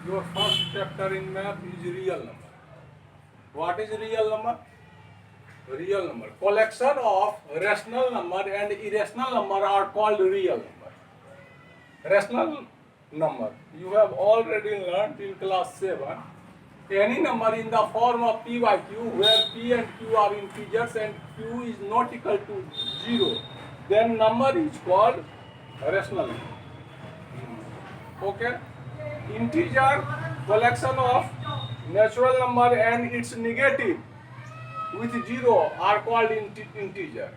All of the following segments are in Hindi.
Your first chapter in math is real number. What is real number? Real number. Collection of rational number and irrational number are called real number. Rational number. You have already learned in class 7. Any number in the form of p by q, where p and q are integers and q is not equal to 0, then number is called rational number. Okay? Integer, collection of natural number and its negative with 0 are called integer.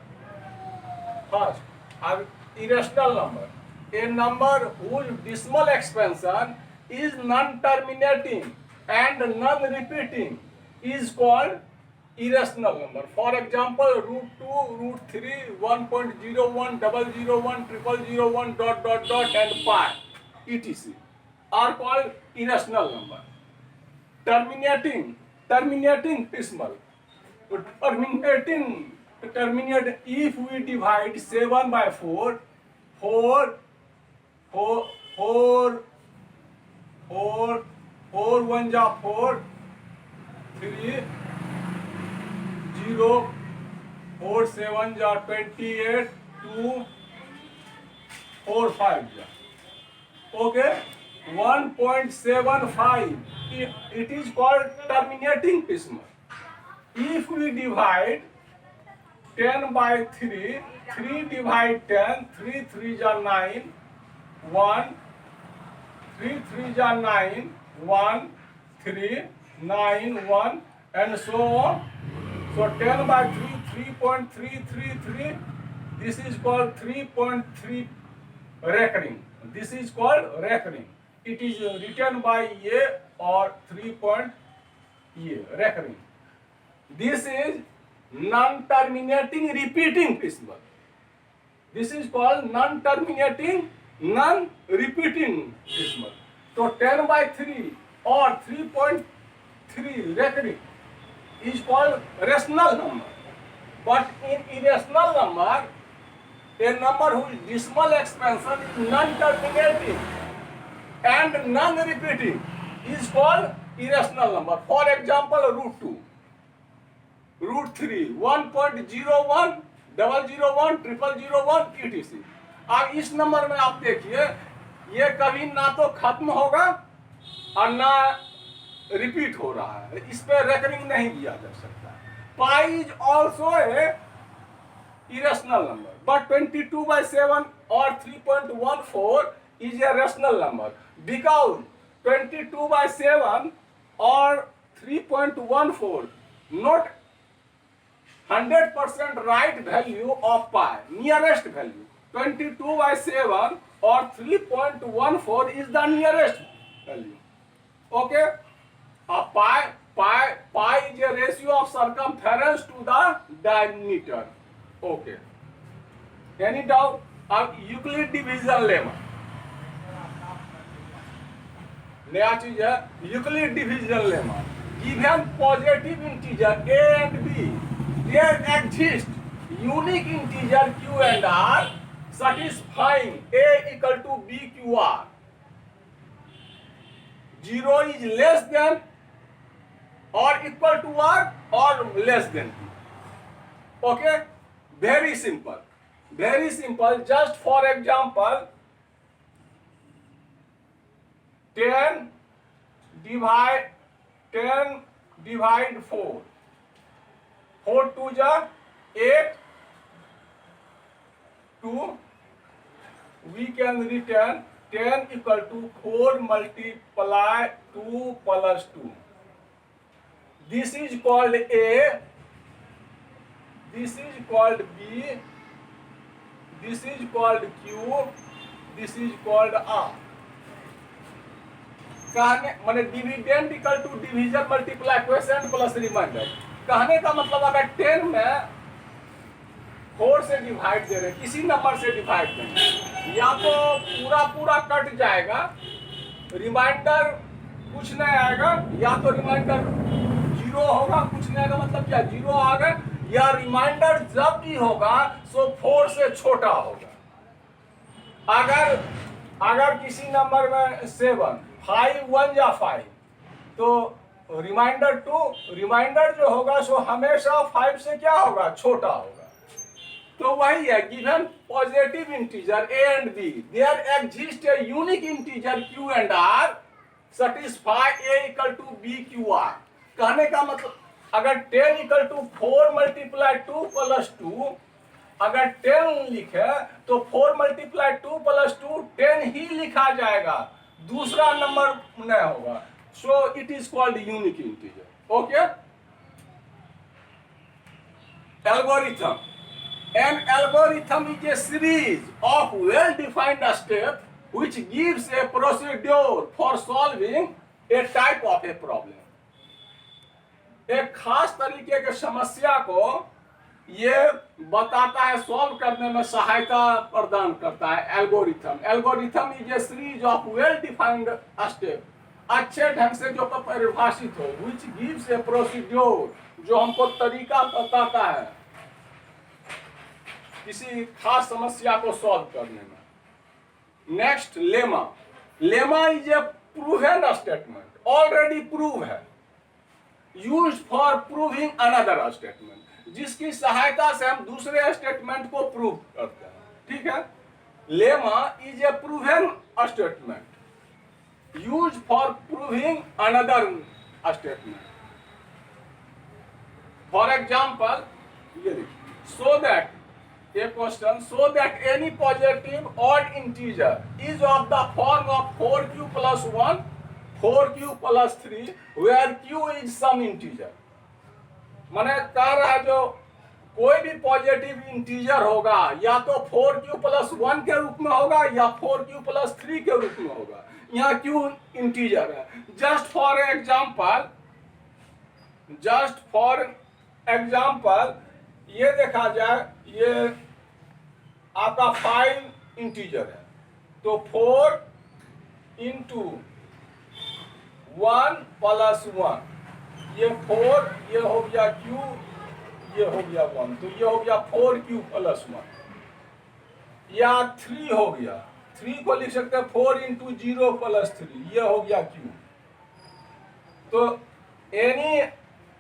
First, an irrational number. A number whose decimal expansion is non-terminating and non-repeating is called irrational number. For example, root 2, root 3, 1.01, 001, 0001, and pi, etc. are called irrational number. Terminating decimal. Terminate if we divide 7 by 4, 4 1 ja 4, 3 0 4 7 ja 28, 2 4 5 ja. Okay, 1.75 it is called terminating decimal. If we divide 10 by 3, 3 divide 10, 3 3 ja 9, 1 3 3 ja 9, 1 3 9 1 and so on. So 10 by 3, 3.333, this is called 3.3 recurring. This is called recurring. It is written by A or 3 A, recurring. This is non-terminating repeating decimal. This is called non-terminating, non-repeating decimal. So 10 by 3 or 3.3 recurring is called rational number. But in irrational number, a number whose decimal expansion is non-terminating and non-repeating is called irrational number. For example, root 2, root 3, 1.01, 001, 0001, etc. अब इस नंबर में आप देखिए, ये कभी ना तो खत्म होगा और ना रिपीट हो रहा है, इस पे रेकरिंग नहीं किया जा सकता. Pi is also a irrational number, but 22 by 7 or 3.14 is a rational number because 22 by 7 or 3.14 not 100% right value of pi, nearest value. 22 by 7 or 3.14 is the nearest value. Okay? Pi is a ratio of circumference to the diameter. Okay. Any doubt? अब यूक्लिड डिवीजन लेमा नया चीज है. Euclid division lemma given positive integer a and b, there exist unique integer q and r satisfying a equal to b q r. 0 is less than or equal to r or less than b. Okay? Very simple. Very simple. Just for example, 10 divide 4. 4 2 ja 8. 2. We can return 10 equal to 4 multiply 2 plus 2. This is called A. This is called B, this is called Q, this is called R. कहने माने dividend equal to division multiply question plus remainder. कहने का मतलब अगर 10 में 4 से डिवाइड दे रहे, किसी नंबर से डिवाइड करें, या तो पूरा कट जाएगा, रिमाइंडर कुछ नहीं आएगा, या तो रिमाइंडर 0 होगा, कुछ नहीं आएगा. मतलब क्या 0 आ गए, या रिमाइंडर जब भी होगा सो 4 से छोटा होगा. अगर किसी नंबर में 7 5 1 या 5, तो रिमाइंडर 2, रिमाइंडर जो होगा सो हमेशा 5 से क्या होगा, छोटा होगा। तो वही है, given positive integer a and b, there exist a unique integer q and r satisfy a equal to b q r। कहने का मतलब अगर 10 इक्वल टू 4 मल्टीप्लाई 2 प्लस 2, अगर 10 लिखे तो 4 मल्टीप्लाई 2 प्लस 2 10 ही लिखा जाएगा, दूसरा नंबर नहीं होगा। So it is called unique integer. Okay, algorithm, an algorithm is a series of well defined steps which gives a procedure for solving a type of a problem। एक खास तरीके के समस्या को ये बताता है, सॉल्व करने में सहायता प्रदान करता है। Algorithm is a series of well defined step, अच्छे ढंग से जो परिभाषित हो, विच गिव्स ए प्रोसीड्योर, जो हमको तरीका बताता है किसी खास समस्या को सॉल्व करने में। Next, lemma. Lemma is a proven statement, already prove है, use for proving another statement, जिसकी सहायता से हम दूसरे स्टेटमेंट को प्रूव करते हैं। ठीक है, lemma is a proven statement use for proving another statement. For example ये देखिए, so that, a question, so that any positive odd integer is of the form of 4q plus 1, 4q plus 3, where q is some integer। माने कह रहा है जो कोई भी पॉजिटिव इंटीजर होगा या तो 4q प्लस 1 के रूप में होगा या 4q प्लस 3 के रूप में होगा, यहाँ q इंटीजर है। जस्ट फॉर एग्जाम्पल ये देखा जाए, ये आपका 5 इंटीजर है, तो 4 इंटू 1 प्लस 1, ये 4, ये हो गया q, ये हो गया 1, तो ये हो गया 4q प्लस 1, या 3 हो गया, 3 को लिख सकते हैं 4 इंटू 0 प्लस 3, ये हो गया q। तो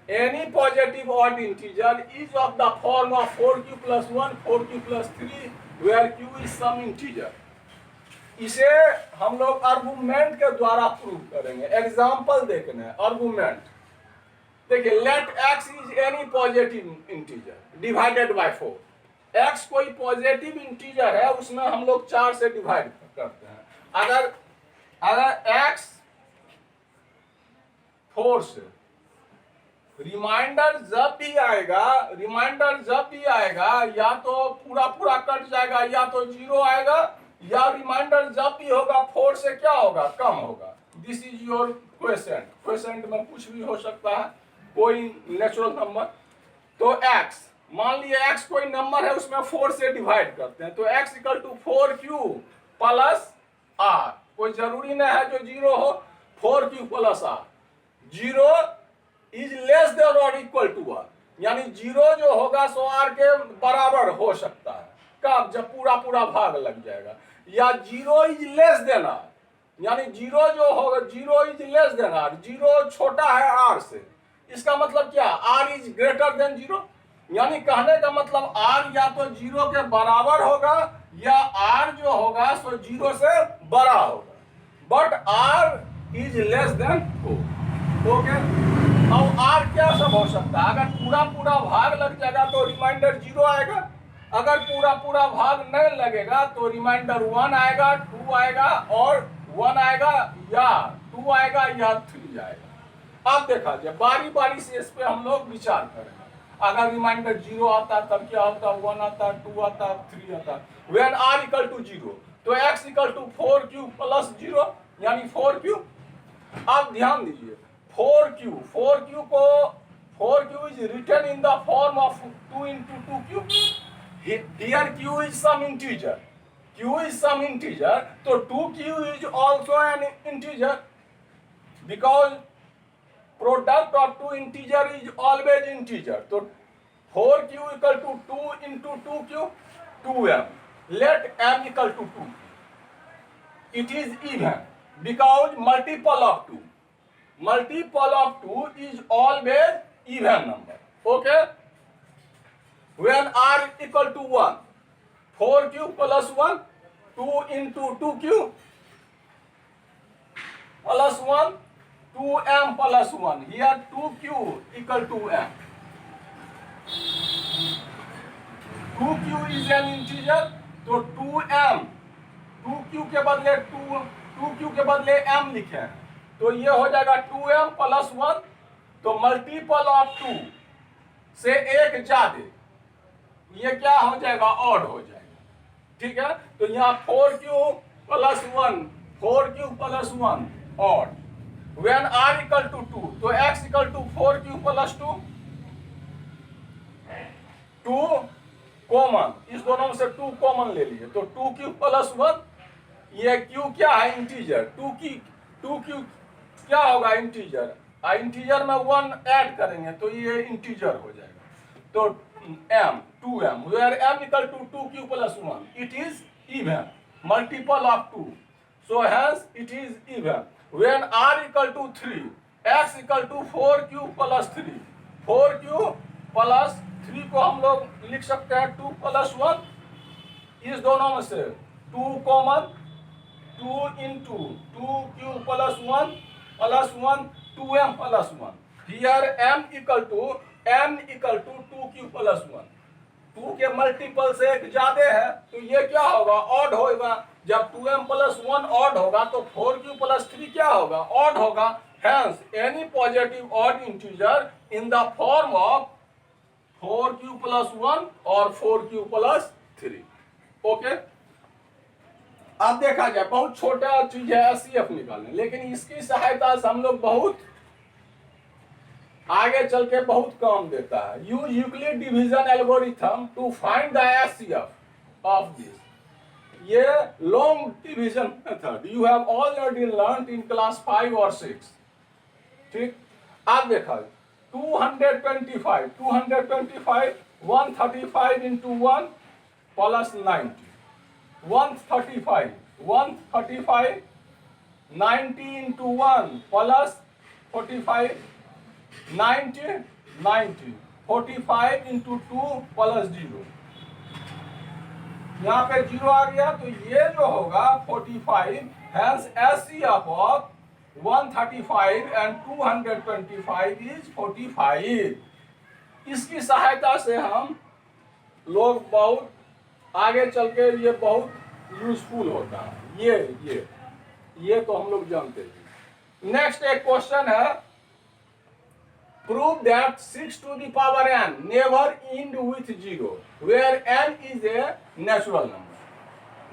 any positive odd integer is of the form of 4q plus 1, 4q plus 3, where q is some integer। इसे हम लोग आर्गुमेंट के द्वारा प्रूव करेंगे। एग्जाम्पल देखना है, आर्गुमेंट देखिए, let x is any positive integer divided by 4। x कोई पॉजिटिव इंटीजर है, उसमें हम लोग 4 से डिवाइड करते हैं। अगर x 4 से, रिमाइंडर जब भी आएगा या तो पूरा कट जाएगा या तो 0 आएगा, या रिमाइंडर जब भी होगा 4 से क्या होगा, कम होगा। दिस इज योर क्वेश्चन में कुछ भी हो सकता है, कोई नेचुरल नंबर। तो x, मान लिए x कोई नंबर है, उसमें 4 से डिवाइड करते हैं, तो x equal to 4q plus r, कोई जरूरी नहीं है जो 0 हो, 4q plus r। 0 is less than और इक्वल टू r, यानी 0 जो होगा सो r के बराबर हो सकता है, कब, जब पूरा भाग लग जाएगा। या 0 इज लेस देन r, यानी 0 जो होगा, 0 इज लेस देन r, 0 छोटा है r से, इसका मतलब क्या, r इज ग्रेटर देन 0, यानी कहने का मतलब r या तो 0 के बराबर होगा या r जो होगा सो 0 से बड़ा होगा, but r is less then 4। Okay, अब r क्या सब हो सकता है, अगर पूरा भाग लग जाएगा तो रिमाइंडर 0 आएगा, अगर पूरा भाग नहीं लगेगा तो रिमाइंडर 1 आएगा, 2 आएगा और 1 आएगा या 2 आएगा या 3 आएगा। अब देखा जाए, बारी से इस पे हम लोग विचार करेंगे। अगर रिमाइंडर 0 आता तब क्या होता, 1 आता, 2 आता, 3 आता। व्हेन r इक्वल टू 0, तो x equal to 4q plus 0, यानी 4q। अब ध्यान दीजिए, 4q is written in the form of 2 into 2q। Here q is some integer, so 2q is also an integer, because product of two integer is always integer। So 4q equal to 2 into 2q, 2m। Let m equal to 2, it is even। because multiple of 2 is always even number. Okay, when r equal to 1, 4q plus 1, 2 into 2q plus 1, 2m plus 1. Here 2q equal to m. 2q is an integer, तो 2m, 2q के बदले 2q के बदले m लिखे हैं, तो ये हो जाएगा 2m प्लस 1, तो मल्टीपल ऑफ 2 से एक ज्यादा, ये क्या हो जाएगा, ऑड हो जाएगा। ठीक है, तो यहाँ 4q plus 1, 4q plus 1 odd. When r equal to 2, तो x equal to 4q plus 2, 2 common, इस दोनों में से 2 कॉमन ले लिए, तो 2q प्लस 1, ये q क्या है, इंटीजर, 2q क्या होगा, इंटीजर, इंटीजर में 1 ऐड करेंगे तो ये इंटीजर हो जाएगा, तो m 2m, where m equal to 2q plus 1, it is even, multiple of 2, so hence it is even. When r equal to 3, x equal to 4q plus 3, 4q plus 3 को हम लोग लिख सकते हैं 2 प्लस 1, इस दोनों में से 2 common, 2 into 2q plus 1 plus 1, 2m plus 1, here m equal to 2q plus 1, 2 के मल्टीपल से एक ज्यादा है, तो ये क्या होगा, ऑड होगा। जब 2m प्लस 1 ऑड होगा तो 4q प्लस 3 क्या होगा, ऑड होगा। Hence any positive odd integer in the form of 4q plus 1 और 4q प्लस 3। ओके, अब देखा जाए, बहुत छोटा चीज है एचसीएफ निकालने, लेकिन इसकी सहायता से हम लोग बहुत आगे चल के बहुत काम देता है। Use Euclid division algorithm to find the HCF of this, ये long division method you have already learned in class 5 और 6। ठीक, अब देखा 225 135 into 1 plus 90, 135 90 into 1 plus 45, 90 45 into 2 plus 0, यहाँ पे 0 आ गया, तो ये जो होगा 45, hence HCF of 135 and 225 is 45। इसकी सहायता से हम लोग बहुत आगे चल के ये बहुत यूजफुल होता है। ये तो हम लोग जानते हैं। नेक्स्ट एक क्वेश्चन है, prove that 6 to the power n never end with 0 where n is a natural number.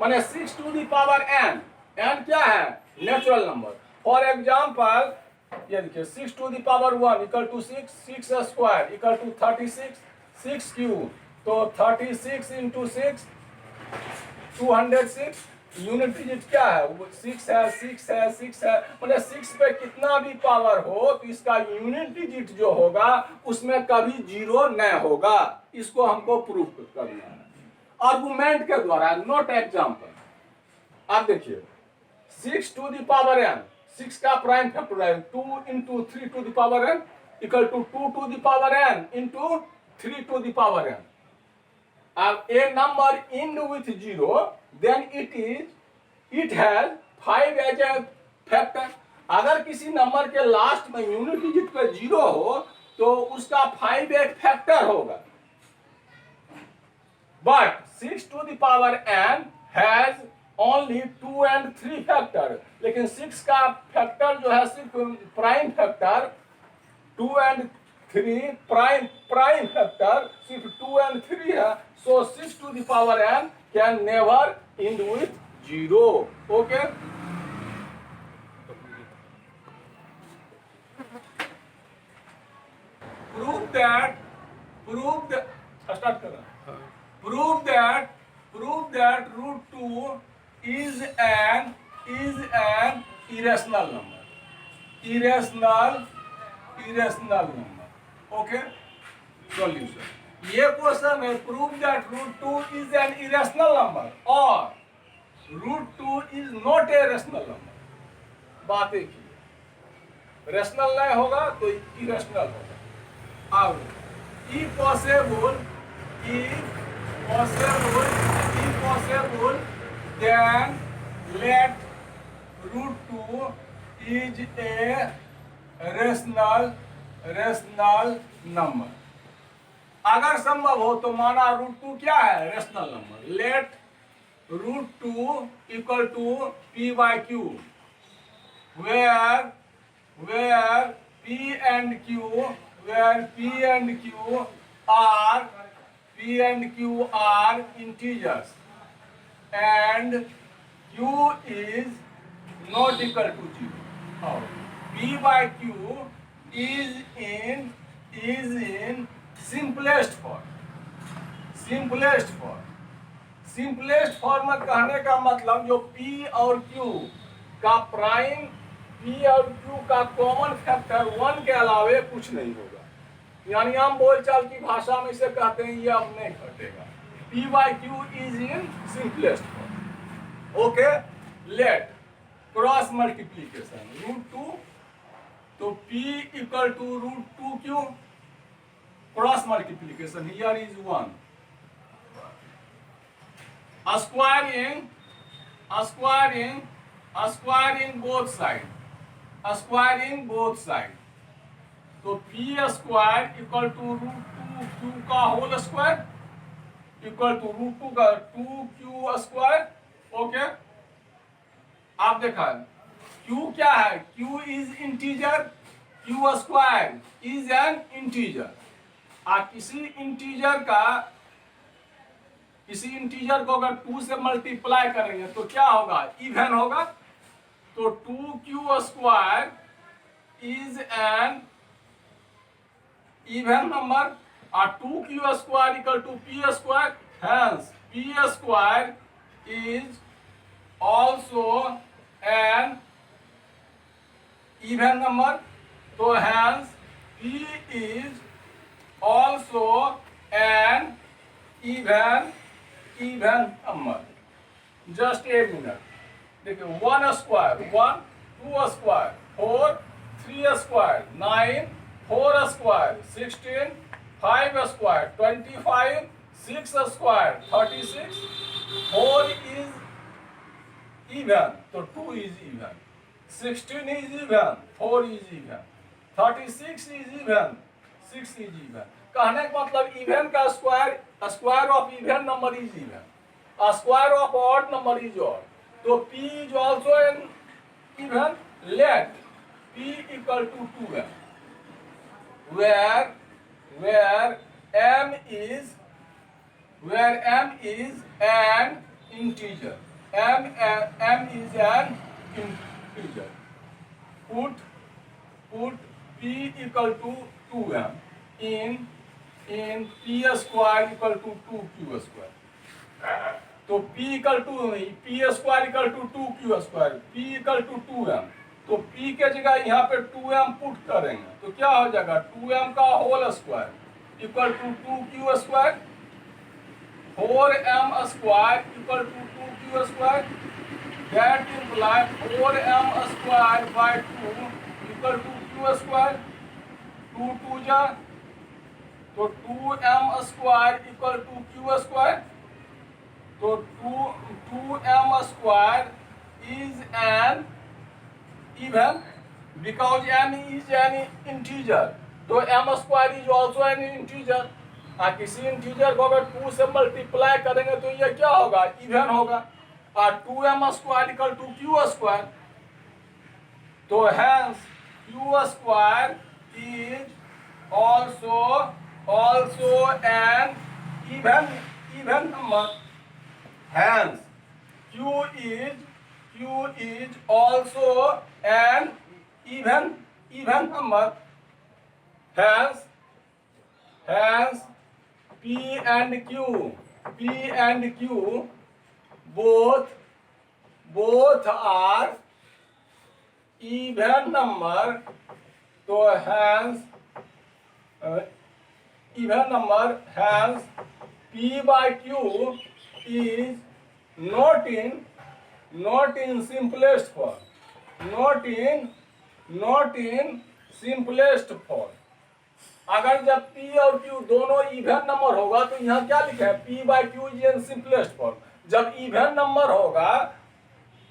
माने 6 to the power n क्या है, नेचुरल नंबर। फॉर एग्जाम्पल ये देखिए 6 to the power 1 equal to 6 square equal to 36, 6 cube, तो 36 इंटू 6 206। यूनिट डिजिट क्या है, 6 है 6 है 6 है, मतलब 6 पे कितना भी पावर हो तो इसका यूनिट डिजिट जो होगा उसमें कभी 0 नहीं होगा। इसको हमको प्रूव करना है आर्गुमेंट के द्वारा, नोट एग्जाम्पल। आप देखिए 6 to the power n, 6 का prime factorial 2 into 3 to the power n equal to 2 to the power n into 3 to the power n। अब a number end with 0, then it has 5 as a factor। अगर किसी नंबर के लास्ट में यूनिट डिजिट पे 0 हो तो उसका 5 एक फैक्टर होगा। But 6 to the power n has only 2 and 3 factor, लेकिन 6 का फैक्टर जो है सिर्फ prime factor 2 and 3, prime factor सिर्फ 2 and 3 है। So 6 to the power n can never end with 0। Okay? Prove that root 2 is an irrational number। irrational number। Okay? Solution। ये क्वेश्चन है, prove that root 2 is an irrational number और root 2 is not a rational number. बातें की, रेशनल नहीं होगा तो इरेशनल होगा। अब if possible then let √2 is a rational number. अगर संभव हो तो माना √2 क्या है, rational number. Let √2 equal to p/q where p and q are integers and q is not equal to 0. Now, p/q is in simplest form। Simplest form में कहने का मतलब जो p और q का प्राइम, p और q का कॉमन फैक्टर 1 के अलावे कुछ नहीं होगा। यानी हम बोलचाल की भाषा में इसे कहते हैं ये अब नहीं घटेगा। p/q is in simplest form. Okay, let cross multiplication √2, तो p equal to √2q cross multiplication here is 1। Squaring both side, तो p square equal to √2q का होल स्क्वायर इक्वल टू √2 का 2q स्क्वायर। ओके, आप देखा q क्या है, q is integer, q square is an integer. किसी इंटीजर को अगर 2 से मल्टीप्लाई करेंगे तो क्या होगा, इवन होगा। तो 2q square is an even number और 2q square equal to p square, hence p square is also an even number. तो hence p is also an even number. Just a minute, देखिए 1 square 1, 2 square 4, 3 square 9, 4 square 16, 5 square 25, 6 square 36, 4 is even तो 2 is even, 16 is even, 4 is even, 36 is even, 6 is even. कहने का मतलब इवन का square of even number is even, square of odd number is odd. तो p is also an even. Let p equal to 2m where m is an integer, m is an integer। put p equal to 2m in p square equal to 2q square। तो p equal to p square equal to 2q square, p equal to 2m। तो p के जगह यहाँ पे 2m पुट करेंगे तो क्या हो जाएगा, 2m का whole square equal to 2q स्क्वायर, 4m square equal to 2q square. That imply 4m square by 2 equal to q square. 2 2 जा तो 2m square equal to q square. तो 2m square is an even because m is an integer. तो m square is also an integer. किसी इंटीजर को अगर 2 से मल्टीप्लाई करेंगे तो ये क्या होगा, इवन होगा। और 2m square equal to q square. तो hence q square is also an even number. Hence, q is also an even number. Hence, p and q both are even number. तो hence even number. Hence, p/q is not in simplest form, not in simplest form. अगर जब p और q दोनों इवन नंबर होगा तो यहाँ क्या लिखा है, p by q is in simplest form. जब इवन नंबर होगा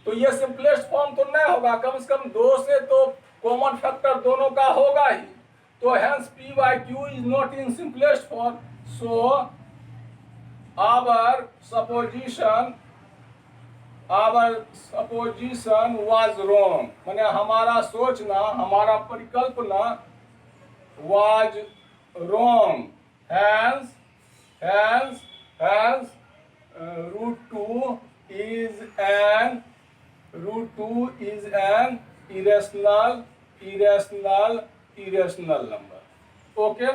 तो ये सिंपलेस्ट फॉर्म तो नहीं होगा, कम से कम 2 से तो कॉमन फैक्टर दोनों का होगा ही। तो hence p by q is not in simplest form, so our supposition was wrong, माने हमारा सोचना, हमारा परिकल्पना was wrong. Hence √2 is an irrational number. Okay.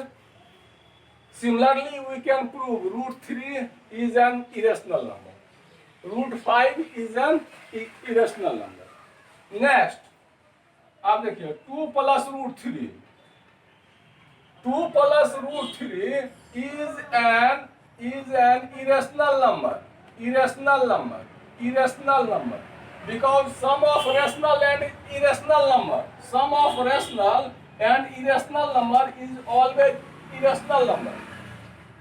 Similarly, we can prove √3 is an irrational number. √5 is an irrational number. Next, आप देखिए 2 plus √3. 2 plus √3 is an irrational number. Irrational number. Because sum of rational and irrational number is always irrational number.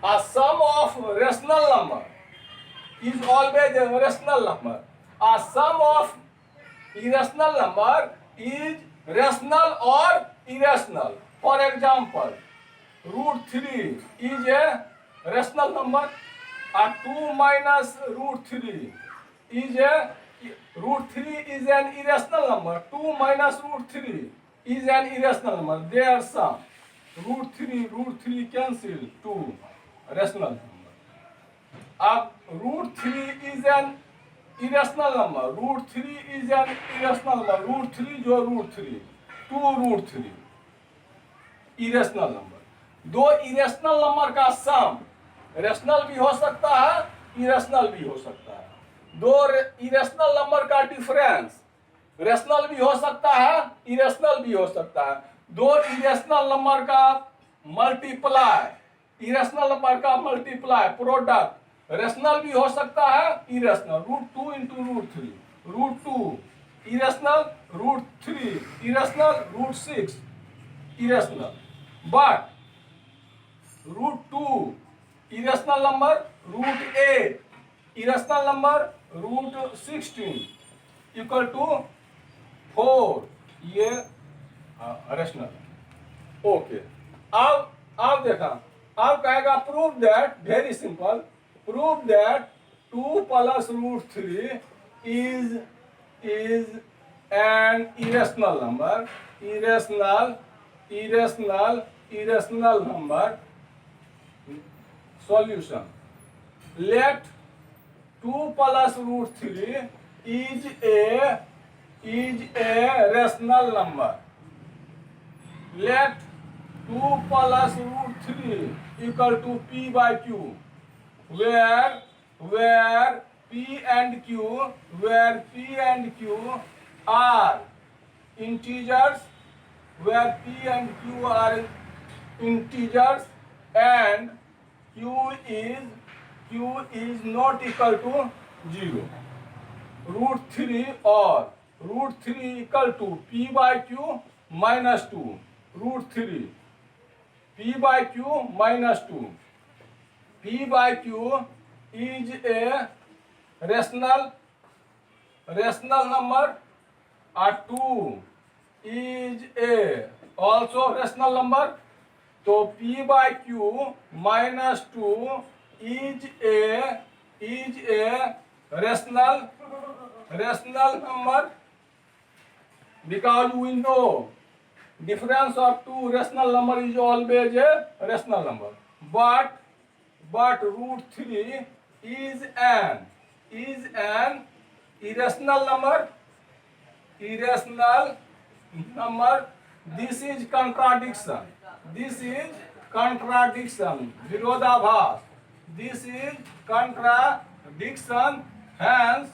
A sum of rational number is always a rational number. A sum of irrational number is rational or irrational. For example, √3 is a rational number. A 2 minus √3 is a √3 is an irrational number. 2 minus √3 is an irrational number. Their sum √3 cancel, 2 rational number. अब √3 is an irrational number. √3 is an irrational number. √3 जो √3, 2 √3 irrational number. दो irrational number का सम रेशनल भी हो सकता है, इरेशनल भी हो सकता है। दो इरेशनल नंबर का डिफरेंस रेशनल भी हो सकता है, इरेशनल भी हो सकता है। दो इरेशनल नंबर का मल्टीप्लाई, इरेशनल नंबर का मल्टीप्लाई प्रोडक्ट रेशनल भी हो सकता है, irrational. √2 into √3, √2 irrational, √3 irrational, √6 irrational. But √2 irrational number, √8 irrational number, √16 equal to 4, ये रेशनल। ओके, अब देखा, अब कहेगा prove that, very simple, prove that 2 plus √3 is an irrational number, irrational number. Solution: let 2 plus √3 is a rational number. Let 2 plus √3 equal to p by q, where p and q are integers, where p and q are integers, and q is not equal to 0. √3 or √3 equal to p by q minus 2. √3 p by q minus 2. p by q is a rational number. A 2 is a also rational number. तो p by q minus 2 is a rational number, because we know difference of two rational number is always a rational number. But √3 is an irrational number. This is contradiction. विरोधाभास. This is contradiction. Hence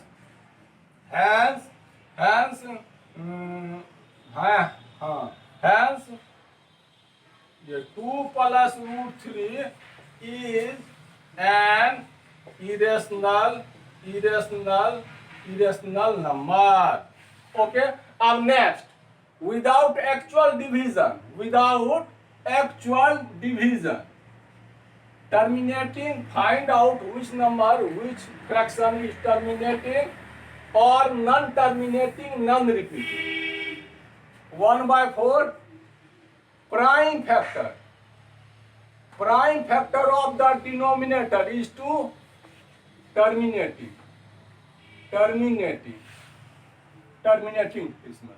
ये 2 plus √3 is an irrational number. Okay. अब next, without actual division, terminating, find out which number, which fraction is terminating or non-terminating, non-repeating. 1/4 prime factor of the denominator is to terminating इसमें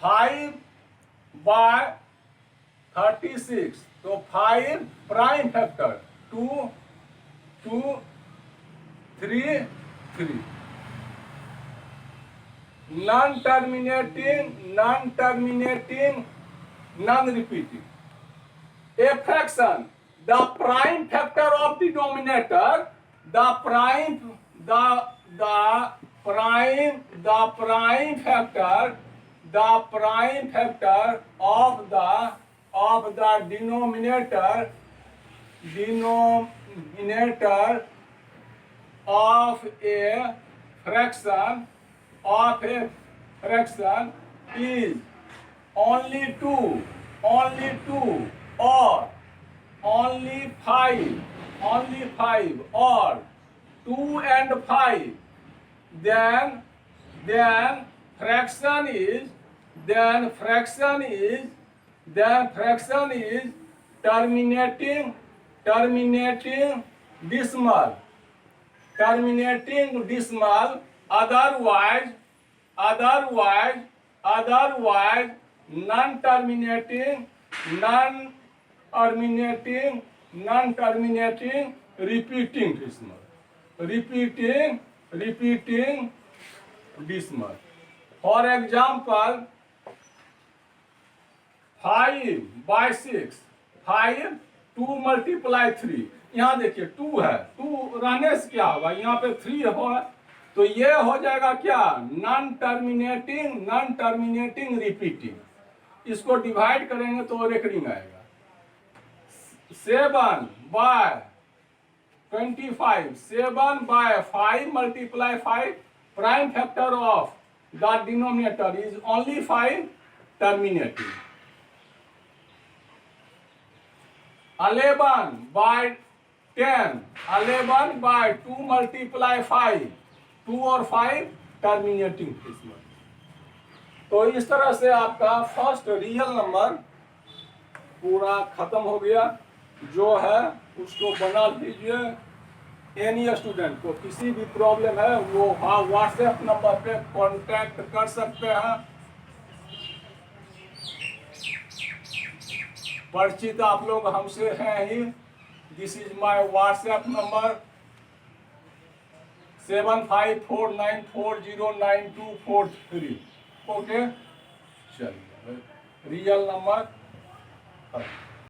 5/36, तो 5 prime factor 2 2 3 3, non terminating, non repeating. A fraction, the prime factor of denominator, the prime factor of the denominator of a fraction is only 2 or only 5 or 2 and 5, then fraction is terminating decimal, otherwise non-terminating, repeating decimal. For example, 5/6, 5 2 multiply 3, यहाँ देखिए 2 है, 2 रहने से क्या होगा, यहाँ पे 3 होगा, तो ये हो जाएगा क्या, नॉन टर्मिनेटिंग रिपीटिंग. इसको डिवाइड करेंगे तो रेकरिंग आएगा. 7/25, 7/5 multiply 5, prime factor of the denominator is only 5, terminating. 11/10, 11/2 multiply 5, 2 और 5 टर्मिनेटिंग. तो इस तरह से आपका फर्स्ट रियल नंबर पूरा खत्म हो गया. जो है उसको बना लीजिए. एनी स्टूडेंट को किसी भी प्रॉब्लम है वो व्हाट्सएप नंबर पे कांटेक्ट कर सकते हैं. परिचित आप लोग हमसे हैं ही. This is my WhatsApp number 7549409243. Okay, चलिए रियल नंबर